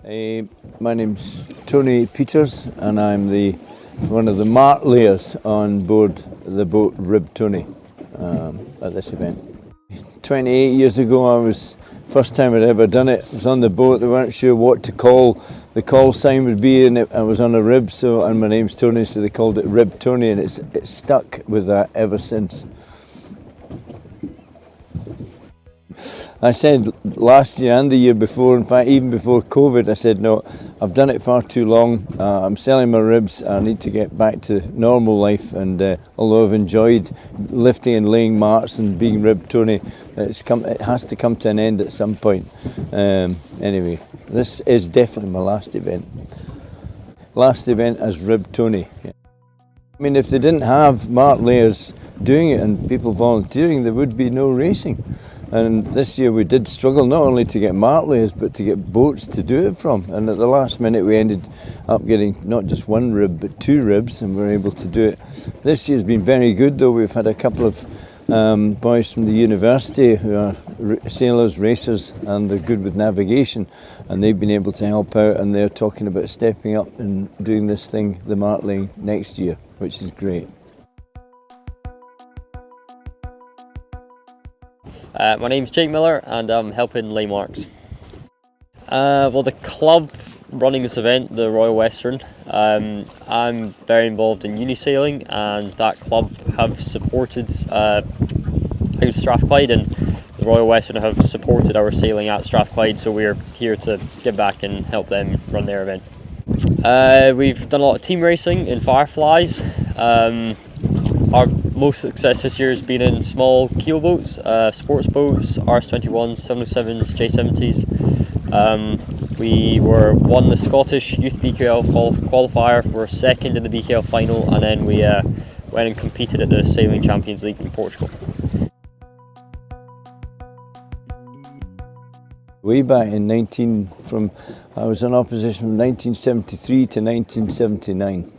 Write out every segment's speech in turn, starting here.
My name's Tony Peters, and I'm one of the mart layers on board the boat Rib Tony at this event. 28 years ago, first time I'd ever done it. I was on the boat. They weren't sure what to call the call sign would be, and I was on a rib. And my name's Tony, so they called it Rib Tony, and it's stuck with that ever since. I said last year and the year before, in fact even before COVID, I said no, I've done it far too long. I'm selling my ribs. I need to get back to normal life, and although I've enjoyed lifting and laying marts and being Rib Tony, it has to come to an end at some point. Anyway, this is definitely my last event. Last event as Rib Tony. I mean, if they didn't have mart layers doing it and people volunteering, there would be no racing. And this year we did struggle not only to get mart layers but to get boats to do it from. And at the last minute we ended up getting not just one rib but two ribs, and we were able to do it. This year's been very good though. We've had a couple of boys from the university who are sailors, racers, and they're good with navigation, and they've been able to help out, and they're talking about stepping up and doing this thing, the mart laying, next year, which is great. My name's Jake Miller, and I'm helping lay marks. Well, the club running this event, the Royal Western, I'm very involved in uni sailing, and that club have supported Strathclyde, and the Royal Western have supported our sailing at Strathclyde, so we're here to give back and help them run their event. We've done a lot of team racing in Fireflies. Our most success this year has been in small keelboats, sports boats, RS21s, 707s, J70s. We won the Scottish Youth BKL qualifier, we were second in the BKL final, and then we went and competed at the Sailing Champions League in Portugal. Way back in I was in opposition from 1973 to 1979.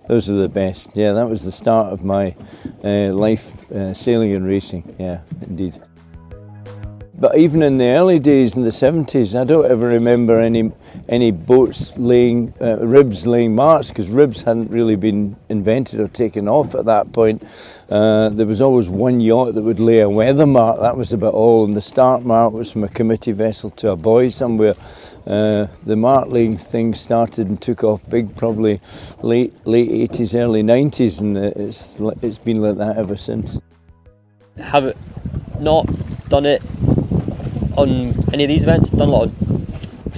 Those are the best. Yeah, that was the start of my life sailing and racing. Yeah, indeed. But even in the early days, in the 70s, I don't ever remember any boats laying ribs laying marts, because ribs hadn't really been invented or taken off at that point. There was always one yacht that would lay a weather mart. That was about all. And the start mart was from a committee vessel to a buoy somewhere. The mart laying thing started and took off big, probably late 80s, early 90s, and it's been like that ever since. Have not done it on any of these events. Done a lot of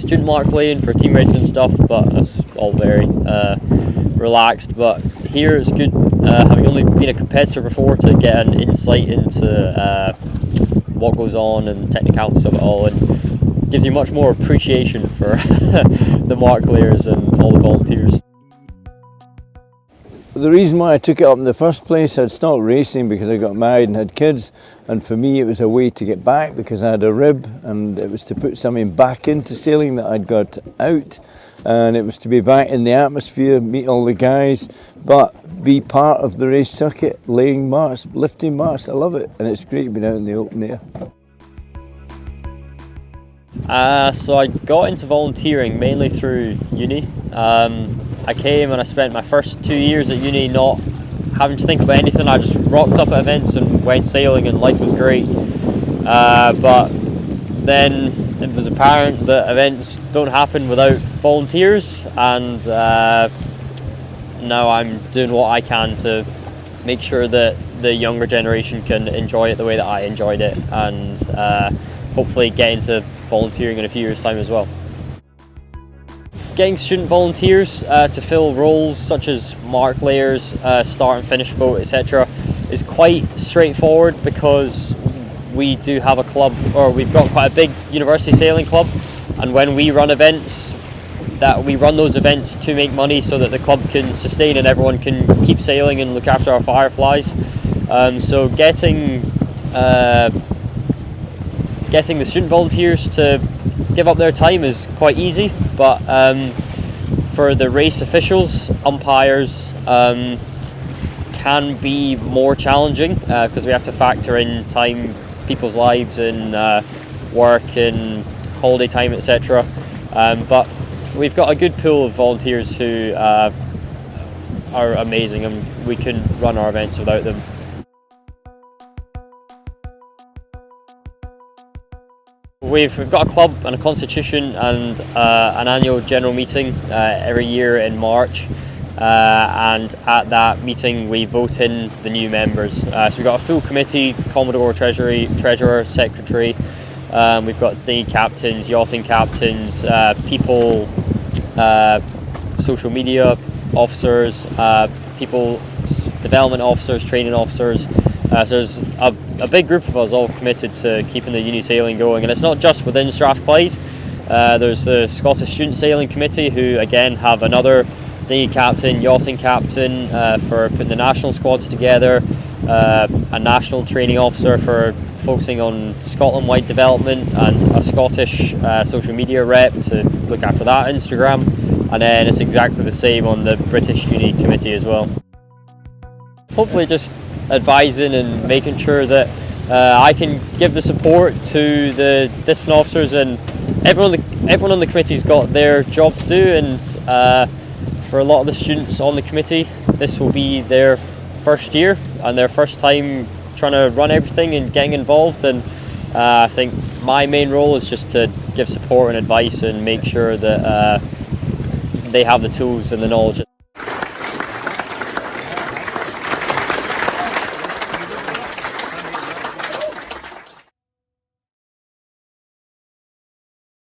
student mark laying for team racing and stuff, but it's all very relaxed. But here it's good, having only been a competitor before, to get an insight into what goes on and technicalities of it all, and gives you much more appreciation for the mark layers and all the volunteers. The reason why I took it up in the first place, I'd stopped racing because I got married and had kids, and for me it was a way to get back because I had a rib, and it was to put something back into sailing that I'd got out, and it was to be back in the atmosphere, meet all the guys, but be part of the race circuit, laying marts, lifting marts. I love it, and it's great being out in the open air. So I got into volunteering mainly through uni. I came and I spent my first 2 years at uni not having to think about anything. I just rocked up at events and went sailing, and life was great. But then it was apparent that events don't happen without volunteers, and now I'm doing what I can to make sure that the younger generation can enjoy it the way that I enjoyed it, and hopefully get into volunteering in a few years' time as well. Getting student volunteers to fill roles such as mark layers, start and finish boat, etc. is quite straightforward, because we do have a club, or we've got quite a big university sailing club, and when we run events, we run those events to make money so that the club can sustain and everyone can keep sailing and look after our Fireflies. So getting the student volunteers to give up their time is quite easy, but for the race officials, umpires, can be more challenging because we have to factor in time, people's lives, and work and holiday time, etc. But we've got a good pool of volunteers who are amazing, and we couldn't run our events without them. We've got a club and a constitution and an annual general meeting every year in March, and at that meeting we vote in the new members. So we've got a full committee: Commodore, Treasurer, Secretary. We've got dinghy captains, yachting captains, people, social media officers, people development officers, training officers. So there's a big group of us all committed to keeping the uni sailing going, and it's not just within Strathclyde. There's the Scottish Student Sailing Committee, who again have another dinghy captain, yachting captain for putting the national squads together, a national training officer for focusing on Scotland-wide development, and a Scottish social media rep to look after that Instagram, and then it's exactly the same on the British Uni Committee as well. Hopefully just advising and making sure that I can give the support to the discipline officers, and everyone on the committee's got their job to do, and for a lot of the students on the committee, this will be their first year and their first time trying to run everything and getting involved, and I think my main role is just to give support and advice and make sure that they have the tools and the knowledge.